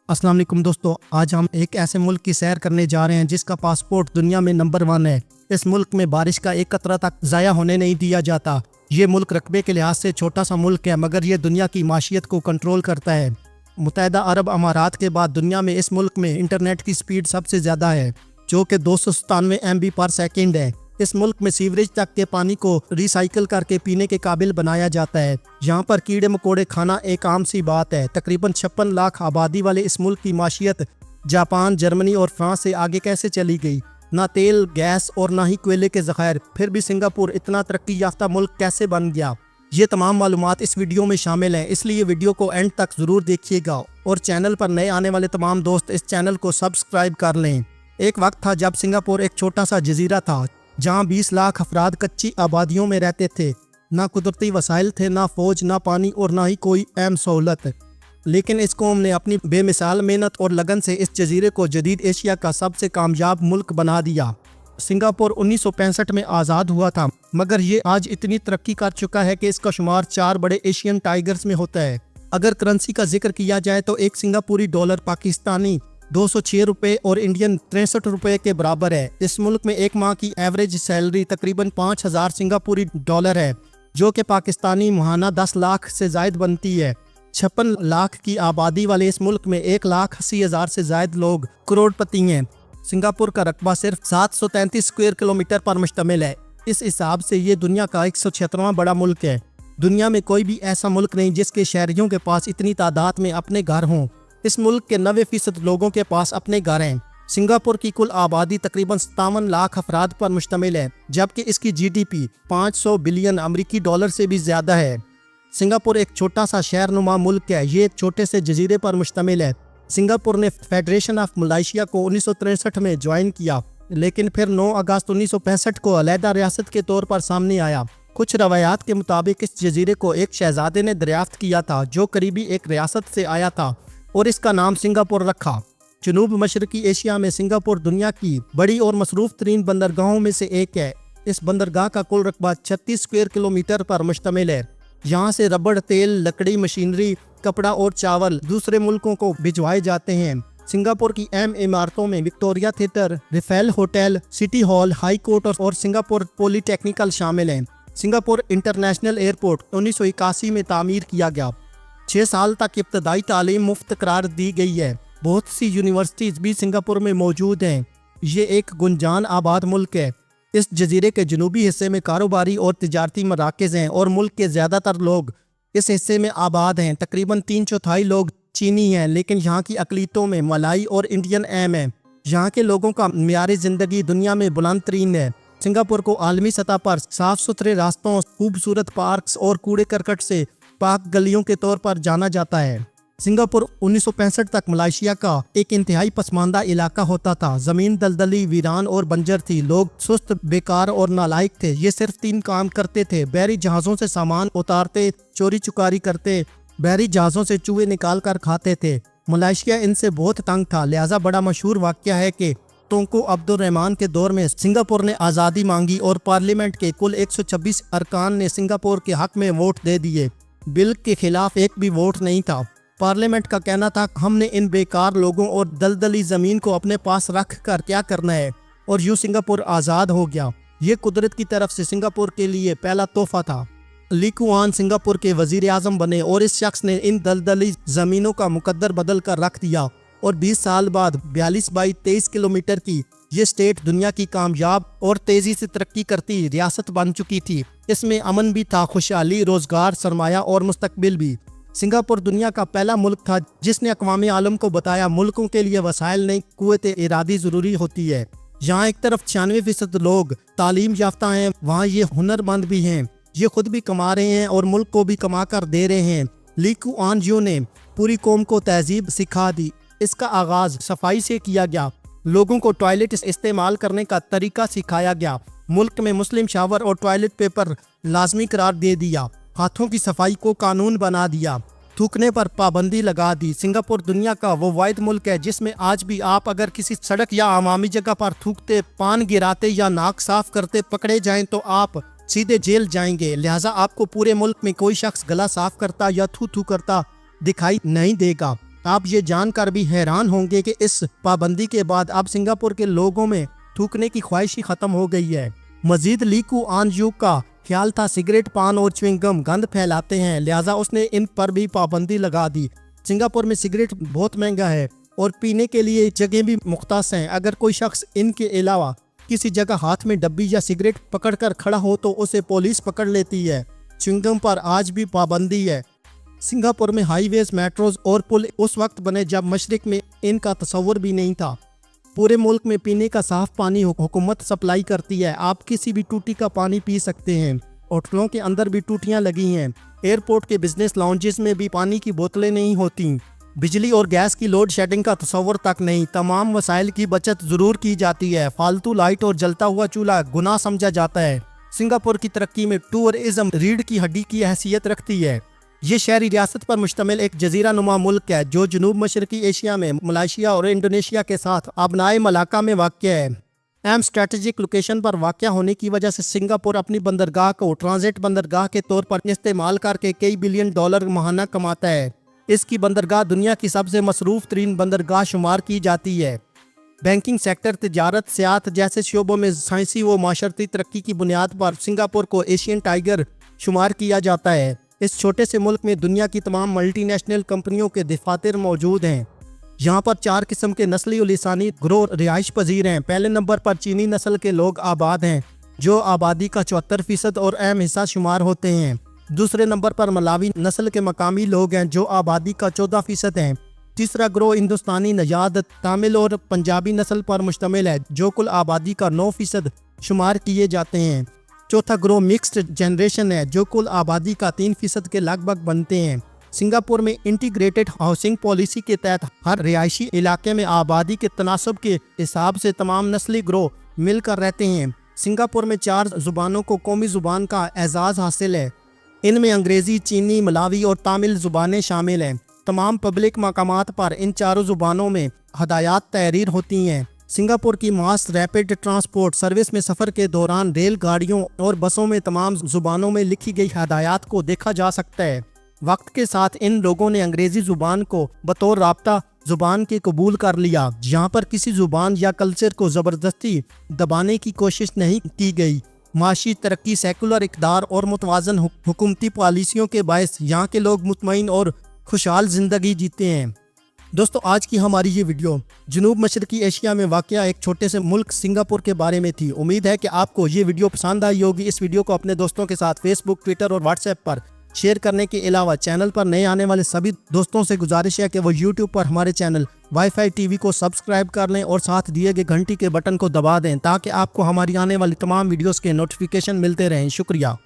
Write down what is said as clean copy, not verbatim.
अस्सलाम वालेकुम दोस्तों, आज हम एक ऐसे मुल्क की सैर करने जा रहे हैं जिसका पासपोर्ट दुनिया में नंबर 1 है। इस मुल्क में बारिश का एक कतरा तक ज़ाया होने नहीं दिया जाता। ये मुल्क रकबे के लिहाज से छोटा सा मुल्क है, मगर ये दुनिया की माशियत को कंट्रोल करता है। मुत्तहिदा अरब अमारात के बाद दुनिया में इस मुल्क में इंटरनेट की स्पीड सबसे ज़्यादा है, जो कि 297 MB पर सेकेंड है। इस मुल्क में सीवरेज तक के पानी को रिसाइकिल करके पीने के काबिल बनाया जाता है। यहाँ पर कीड़े मकोड़े खाना एक आम सी बात है। तकरीबन 56 लाख आबादी वाले इस मुल्क की माशियत जापान, जर्मनी और फ्रांस से आगे कैसे चली गई? ना तेल, गैस और ना ही कोयले के ज़खायर, फिर भी सिंगापुर इतना तरक्की याफ्ता मुल्क कैसे बन गया? ये तमाम मालूमात इस वीडियो में शामिल हैं, इसलिए वीडियो को एंड तक ज़रूर देखिएगा और चैनल पर नए आने वाले तमाम दोस्त इस चैनल को सब्सक्राइब कर लें। एक वक्त था जब सिंगापुर एक छोटा सा जजीरा था, जहाँ 20 लाख अफराद कच्ची आबादियों में रहते थे। ना कुदरती वसाइल थे, ना फौज, ना पानी और ना ही कोई अहम सहूलत। लेकिन इस कौम ने अपनी बेमिसाल मेहनत और लगन से इस जजीरे को जदीद एशिया का सबसे कामयाब मुल्क बना दिया। सिंगापुर 1965 में आज़ाद हुआ था, मगर ये आज इतनी तरक्की कर चुका है कि इसका शुमार 4 बड़े एशियन टाइगर्स में होता है। अगर करेंसी का जिक्र किया जाए तो एक सिंगापुरी डॉलर पाकिस्तानी 206 रुपये और इंडियन 63 रुपये के बराबर है। इस मुल्क में एक माह की एवरेज सैलरी तकरीबन 5000 सिंगापुरी डॉलर है, जो कि पाकिस्तानी माहाना 10 लाख से जायद बनती है। 56 लाख की आबादी वाले इस मुल्क में 1,80,000 से जायद लोग करोड़पति हैं। सिंगापुर का रकबा सिर्फ 733 स्क्वायर किलोमीटर पर मुश्तमिल है। इस हिसाब से ये दुनिया का 176वां बड़ा मुल्क है। दुनिया में कोई भी ऐसा मुल्क नहीं जिसके शहरियों के पास इतनी तादाद में अपने घर हों। इस मुल्क के 90% लोगों के पास अपने घर हैं। सिंगापुर की कुल आबादी तकरीबन 57 लाख अफराद पर मुश्तमिल है, जबकि इसकी GDP 500 बिलियन अमरीकी डॉलर से भी ज़्यादा है। सिंगापुर एक छोटा सा शहरनुमा मुल्क है। ये एक छोटे से जजीरे पर मुश्तमिल है। सिंगापुर ने फेडरेशन ऑफ मलेशिया को 1963 में ज्वाइन किया, लेकिन फिर 9 अगस्त 1965 को अलहदा रियासत के तौर पर सामने आया। कुछ रवायात के मुताबिक इस जजीरे को एक शहजादे ने दरियाफ्त किया था, जो करीबी एक रियासत से आया था, और इसका नाम सिंगापुर रखा। जनूब मशरकी एशिया में सिंगापुर दुनिया की बड़ी और मसरूफ तरीन बंदरगाहों में से एक है। इस बंदरगाह का कुल रकबा 36 स्क्वायर किलोमीटर पर मुश्तमिल है। यहाँ से रबड़, तेल, लकड़ी, मशीनरी, कपड़ा और चावल दूसरे मुल्कों को भिजवाए जाते हैं। सिंगापुर की अहम इमारतों में Victoria theatre, Reiffel hotel, city hall, high court और सिंगापुर पॉलीटेक्निकल शामिल हैं। सिंगापुर इंटरनेशनल एयरपोर्ट 1981 में तामीर किया गया। 6 साल तक इब्तदाई तालीम मुफ्त करार दी गई है। बहुत सी यूनिवर्सिटीज़ भी सिंगापुर में मौजूद हैं। ये एक गुंजान आबाद मुल्क है। इस जजीरे के जनूबी हिस्से में कारोबारी और तिजारती मराकज़ हैं और मुल्क के ज़्यादातर लोग इस हिस्से में आबाद हैं। तकरीबन 3/4 लोग चीनी हैं, लेकिन यहाँ की अक़लियतों में मलाई और इंडियन अहम है। यहाँ के लोगों का मियार ज़िंदगी दुनिया में बुलंद तरीन है। सिंगापुर को आलमी सतह पर साफ़ सुथरे रास्तों, खूबसूरत पार्क्स और कूड़े करकट से पाक गलियों के तौर पर जाना जाता है। सिंगापुर 1965 तक मलेशिया का एक इंतहाई पसमानदा इलाका होता था। ज़मीन दलदली, वीरान और बंजर थी। लोग सुस्त, बेकार और नालायक थे। ये सिर्फ 3 काम करते थे: बहरी जहाज़ों से सामान उतारते, चोरी चुकारी करते, बहरी जहाज़ों से चूहे निकाल कर खाते थे। मलेशिया इनसे बहुत तंग था। लिहाजा बड़ा मशहूर वाक़या है कि तुंको अब्दुल रहमान के दौर में सिंगापुर ने आज़ादी मांगी और पार्लियामेंट के कुल 126 अरकान ने सिंगापुर के हक में वोट दे दिए। बिल के खिलाफ एक भी वोट नहीं था। पार्लियामेंट का कहना था, हमने इन बेकार लोगों और दलदली ज़मीन को अपने पास रख कर क्या करना है, और यूँ सिंगापुर आज़ाद हो गया। ये कुदरत की तरफ से सिंगापुर के लिए पहला तोहफा था। ली कुआन सिंगापुर के वज़ीर आज़म बने और इस शख्स ने इन दलदली ज़मीनों का मुकद्दर बदल कर रख दिया, और 20 साल बाद 42 बाई 23 किलोमीटर की ये स्टेट दुनिया की कामयाब और तेज़ी से तरक्की करती रियासत बन चुकी थी। इसमें अमन भी था, खुशहाली, रोज़गार, सरमाया और मुस्तकबिल भी। सिंगापुर दुनिया का पहला मुल्क था जिसने अक़वाम आलम को बताया, मुल्कों के लिए वसाइल नहीं, क़ुव्वत इरादी ज़रूरी होती है। यहाँ एक तरफ 96% लोग तालीम याफ्ता हैं, वहाँ ये हुनरमंद भी हैं। ये खुद भी कमा रहे हैं और मुल्क को भी कमा कर दे रहे हैं। ली कुआन यूं ने पूरी कौम को तहजीब सिखा दी। इसका आगाज़ सफाई से किया गया। लोगों को टॉयलेट इस्तेमाल करने का तरीका सिखाया गया। मुल्क में मुस्लिम शावर और टॉयलेट पेपर लाजमी करार दे दिया। हाथों की सफाई को कानून बना दिया। थूकने पर पाबंदी लगा दी। सिंगापुर दुनिया का वो वाहिद मुल्क है जिसमें आज भी आप अगर किसी सड़क या अवामी जगह पर थूकते, पान गिराते या नाक साफ करते पकड़े जाएं तो आप सीधे जेल जाएंगे। लिहाजा आपको पूरे मुल्क में कोई शख्स गला साफ करता या थू थू करता दिखाई नहीं देगा। आप ये जानकर भी हैरान होंगे कि इस पाबंदी के बाद अब सिंगापुर के लोगों में थूकने की ख्वाहिश ही खत्म हो गई है। मजीद ली कुआन यू का ख्याल था सिगरेट, पान और च्युइंगम गंद फैलाते हैं, लिहाजा उसने इन पर भी पाबंदी लगा दी। सिंगापुर में सिगरेट बहुत महंगा है और पीने के लिए जगह भी मुख्तस हैं। अगर कोई शख्स इनके अलावा किसी जगह हाथ में डब्बी या सिगरेट पकड़कर खड़ा हो तो उसे पुलिस पकड़ लेती है। च्युइंगम पर आज भी पाबंदी है। सिंगापुर में हाईवेज, मेट्रोज और पुल उस वक्त बने जब मशरिक में इनका तस्वर भी नहीं था। पूरे मुल्क में पीने का साफ पानी हुकूमत सप्लाई करती है। आप किसी भी टूटी का पानी पी सकते हैं। होटलों के अंदर भी टूटियां लगी हैं। एयरपोर्ट के बिजनेस लाउंजेस में भी पानी की बोतलें नहीं होती। बिजली और गैस की लोड शेडिंग का तस्वर तक नहीं। तमाम वसाइल की बचत जरूर की जाती है। फालतू लाइट और जलता हुआ चूल्हा गुनाह समझा जाता है। सिंगापुर की तरक्की में टूरिज्म रीढ़ की हड्डी की हैसियत रखती है। ये शहरी रियासत पर मुश्तमिल एक जजीरा नुमा मुल्क है जो जनूब मशरकी एशिया में मलेशिया और इंडोनेशिया के साथ आबनाए मलाका में वाक़या है। अहम स्ट्रेटेजिक लोकेशन पर वाक़या होने की वजह से सिंगापुर अपनी बंदरगाह को ट्रांजिट बंदरगाह के तौर पर इस्तेमाल करके कई बिलियन डॉलर माहाना कमाता है। इसकी बंदरगाह दुनिया की सबसे मसरूफ तरीन बंदरगाह शुमार की जाती है। बैंकिंग सेक्टर, तिजारत, सियाहत जैसे शोबों में साइंसी व माशरती तरक्की की बुनियाद पर सिंगापुर को एशियन टाइगर शुमार किया जाता है। इस छोटे से मुल्क में दुनिया की तमाम मल्टीनेशनल कंपनियों के दफातर मौजूद हैं। यहाँ पर 4 किस्म के नस्ली और लिसानी ग्रोह रिहाइश पजीर हैं। पहले नंबर पर चीनी नस्ल के लोग आबाद हैं जो आबादी का 74% और अहम हिस्सा शुमार होते हैं। दूसरे नंबर पर मलावी नस्ल के मकामी लोग हैं जो आबादी का 14% हैं। तीसरा ग्रोह हिंदुस्तानी नजाद, तमिल और पंजाबी नस्ल पर मुश्तमिल है जो कुल आबादी का 9% शुमार किए जाते हैं। चौथा ग्रोह मिक्स्ड जनरेशन है जो कुल आबादी का 3% के लगभग बनते हैं। सिंगापुर में इंटीग्रेटेड हाउसिंग पॉलिसी के तहत हर रिहायशी इलाके में आबादी के तनासब के हिसाब से तमाम नस्ली ग्रोह मिलकर रहते हैं। सिंगापुर में 4 ज़ुबानों को कौमी ज़ुबान का एजाज़ हासिल है। इनमें अंग्रेज़ी, चीनी, मलावी और तमिल ज़ुबानें शामिल हैं। तमाम पब्लिक मकामात पर इन चारों ज़ुबानों में हदायत तहरीर होती हैं। सिंगापुर की मास रैपिड ट्रांसपोर्ट सर्विस में सफ़र के दौरान रेल गाड़ियों और बसों में तमाम ज़ुबानों में लिखी गई हदायत को देखा जा सकता है। वक्त के साथ इन लोगों ने अंग्रेज़ी ज़ुबान को बतौर राब्ता ज़ुबान के कबूल कर लिया, जहाँ पर किसी ज़ुबान या कल्चर को ज़बरदस्ती दबाने की कोशिश नहीं की गई। माशी तरक्की, सेकुलर इक़दार और मुतवाज़न हुकूमती पॉलिसियों के बायस यहाँ के लोग मुतमईन और खुशहाल ज़िंदगी जीते हैं। दोस्तों, आज की हमारी ये वीडियो जनूब मशरकी एशिया में वाक़या एक छोटे से मुल्क सिंगापुर के बारे में थी। उम्मीद है कि आपको ये वीडियो पसंद आई होगी। इस वीडियो को अपने दोस्तों के साथ फेसबुक, ट्विटर और व्हाट्सएप पर शेयर करने के अलावा चैनल पर नए आने वाले सभी दोस्तों से गुजारिश है कि वो यूट्यूब पर हमारे चैनल वाईफाई टीवी को सब्सक्राइब कर लें और साथ दिए गए घंटी के बटन को दबा दें ताकि आपको हमारी आने वाली तमाम वीडियोस के नोटिफिकेशन मिलते रहें। शुक्रिया।